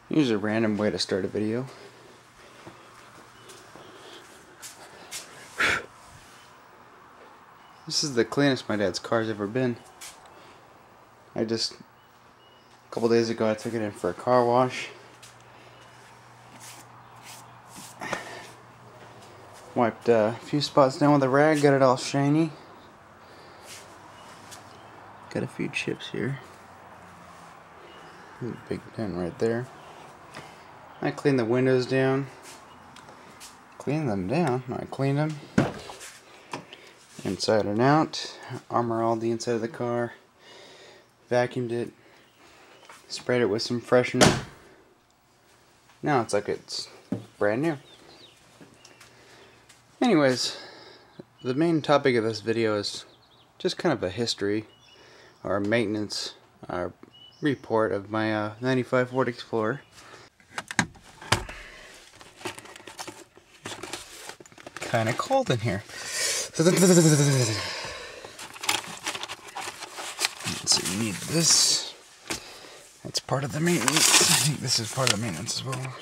Here's a random way to start a video. This is the cleanest my dad's car's ever been. A couple days ago I took it in for a car wash. Wiped a few spots down with a rag, got it all shiny. Got a few chips here. There's a big dent right there. I cleaned the windows down. Cleaned them down? I cleaned them. Inside and out. Armor all the inside of the car. Vacuumed it. Sprayed it with some freshener. Now it's like it's brand new. Anyways, the main topic of this video is just kind of a history or maintenance report of my 95 Ford Explorer. Kind of cold in here. Let's see, you need this. That's part of the maintenance. I think this is part of the maintenance as well.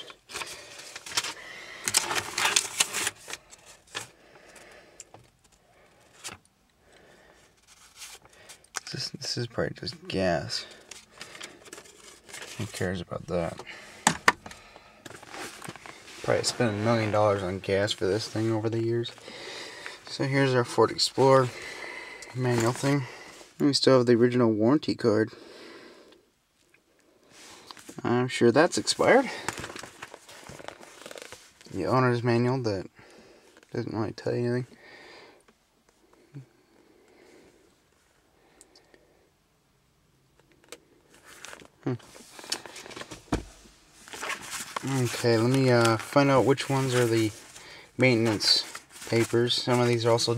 This is probably just gas. Who cares about that? Probably spent $1 million on gas for this thing over the years. So here's our Ford Explorer manual thing. And we still have the original warranty card. I'm sure that's expired. The owner's manual that doesn't really tell you anything. Okay, let me find out which ones are the maintenance papers. Some of these are also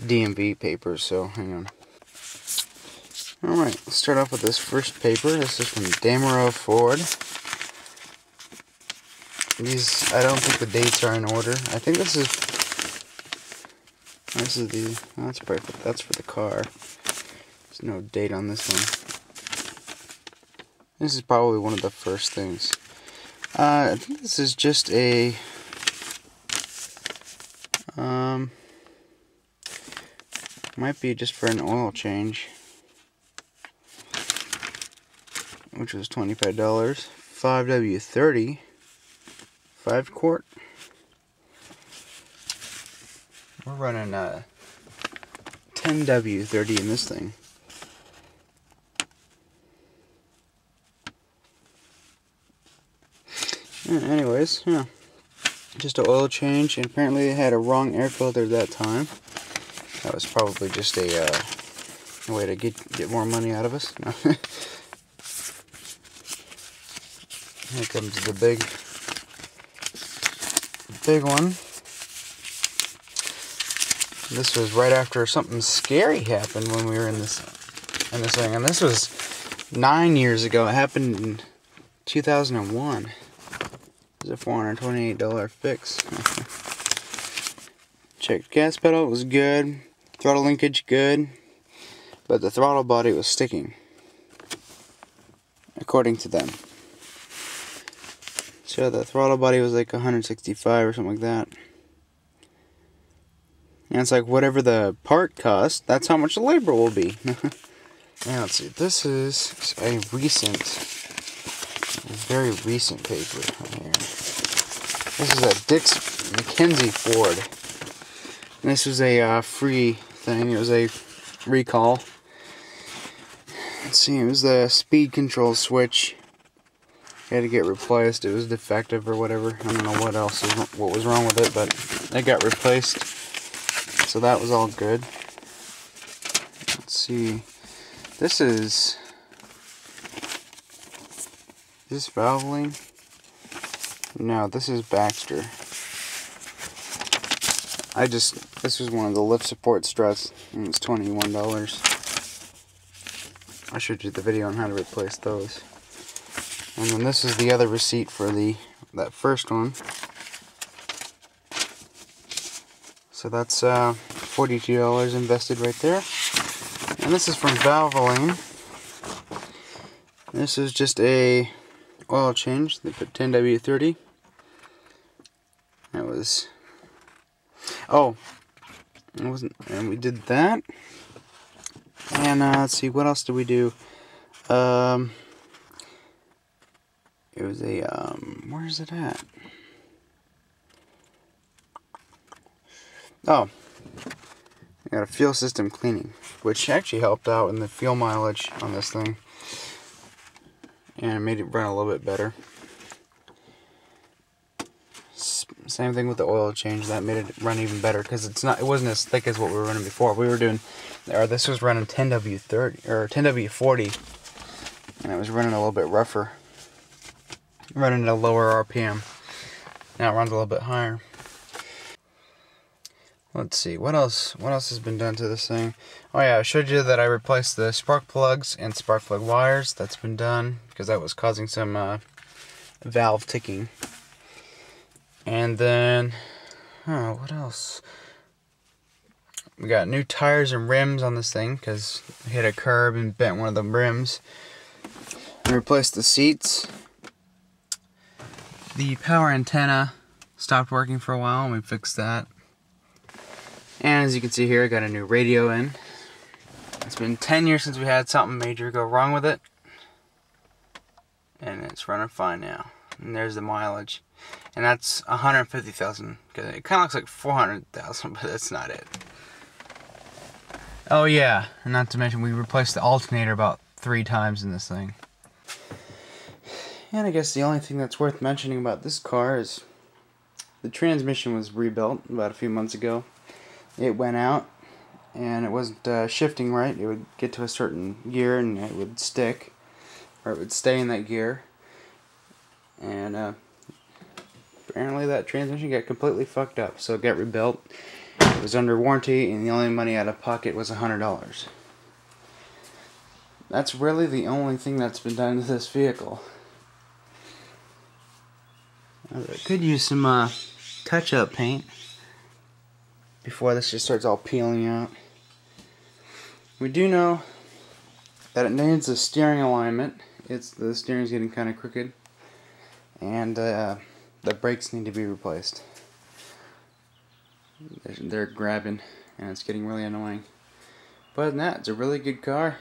DMV papers, so hang on. Alright, let's start off with this first paper. This is from Dameron Ford. These, I don't think the dates are in order. I think this is the, oh, that's perfect. That's for the car. There's no date on this one. This is probably one of the first things. I think this is just a might be just for an oil change, which was $25. 5W30, 5 quart. We're running 10W30 in this thing. Anyways, yeah, just an oil change, and apparently they had a wrong air filter that time. That was probably just a way to get more money out of us. Here comes the big one. This was right after something scary happened when we were in this thing, and this was 9 years ago. It happened in 2001. It was a $428 fix. Checked gas pedal, it was good. Throttle linkage, good. But the throttle body was sticking, according to them. So the throttle body was like 165 or something like that. And it's like whatever the part costs, that's how much the labor will be. Now let's see, this is a very recent paper here. This is a McKenzie Ford. And this was a free thing. It was a recall. Let's see, it was the speed control switch. It had to get replaced. It was defective or whatever. I don't know what was wrong with it, but it got replaced. So that was all good. Let's see. This is this Valvoline? No, this is Baxter. This was one of the lift support struts, and it's $21. I showed you the video on how to replace those. And then this is the other receipt for that first one. So that's $42 invested right there. And this is from Valvoline. This is just a oil change. They put 10W30. That was... Oh! It wasn't... And we did that. And let's see, what else did we do? It was a... where is it at? Oh! I got a fuel system cleaning, which actually helped out in the fuel mileage on this thing. And it made it run a little bit better. Same thing with the oil change, that made it run even better because it wasn't as thick as what we were running before. We were doing, or this was running 10W30 or 10W40, and it was running a little bit rougher, running at a lower RPM. Now it runs a little bit higher. Let's see, what else has been done to this thing? Oh yeah, I showed you that I replaced the spark plugs and spark plug wires. That's been done because that was causing some valve ticking. And then, what else? We got new tires and rims on this thing because I hit a curb and bent one of the rims. We replaced the seats. The power antenna stopped working for a while and we fixed that. And as you can see here, I got a new radio in. It's been 10 years since we had something major go wrong with it. And it's running fine now. And there's the mileage. And that's 150,000. Because it kind of looks like 400,000, but that's not it. Oh yeah, and not to mention we replaced the alternator about 3 times in this thing. And I guess the only thing that's worth mentioning about this car is the transmission was rebuilt about a few months ago. It went out and it wasn't shifting right. It would get to a certain gear and it would stick, or it would stay in that gear. And apparently that transmission got completely fucked up, so it got rebuilt. It was under warranty and the only money out of pocket was $100. That's really the only thing that's been done to this vehicle. I could use some touch-up paint before this just starts all peeling out. We do know that it needs a steering alignment. The steering's getting kind of crooked, and the brakes need to be replaced. They're grabbing, and it's getting really annoying. But other than that, it's a really good car.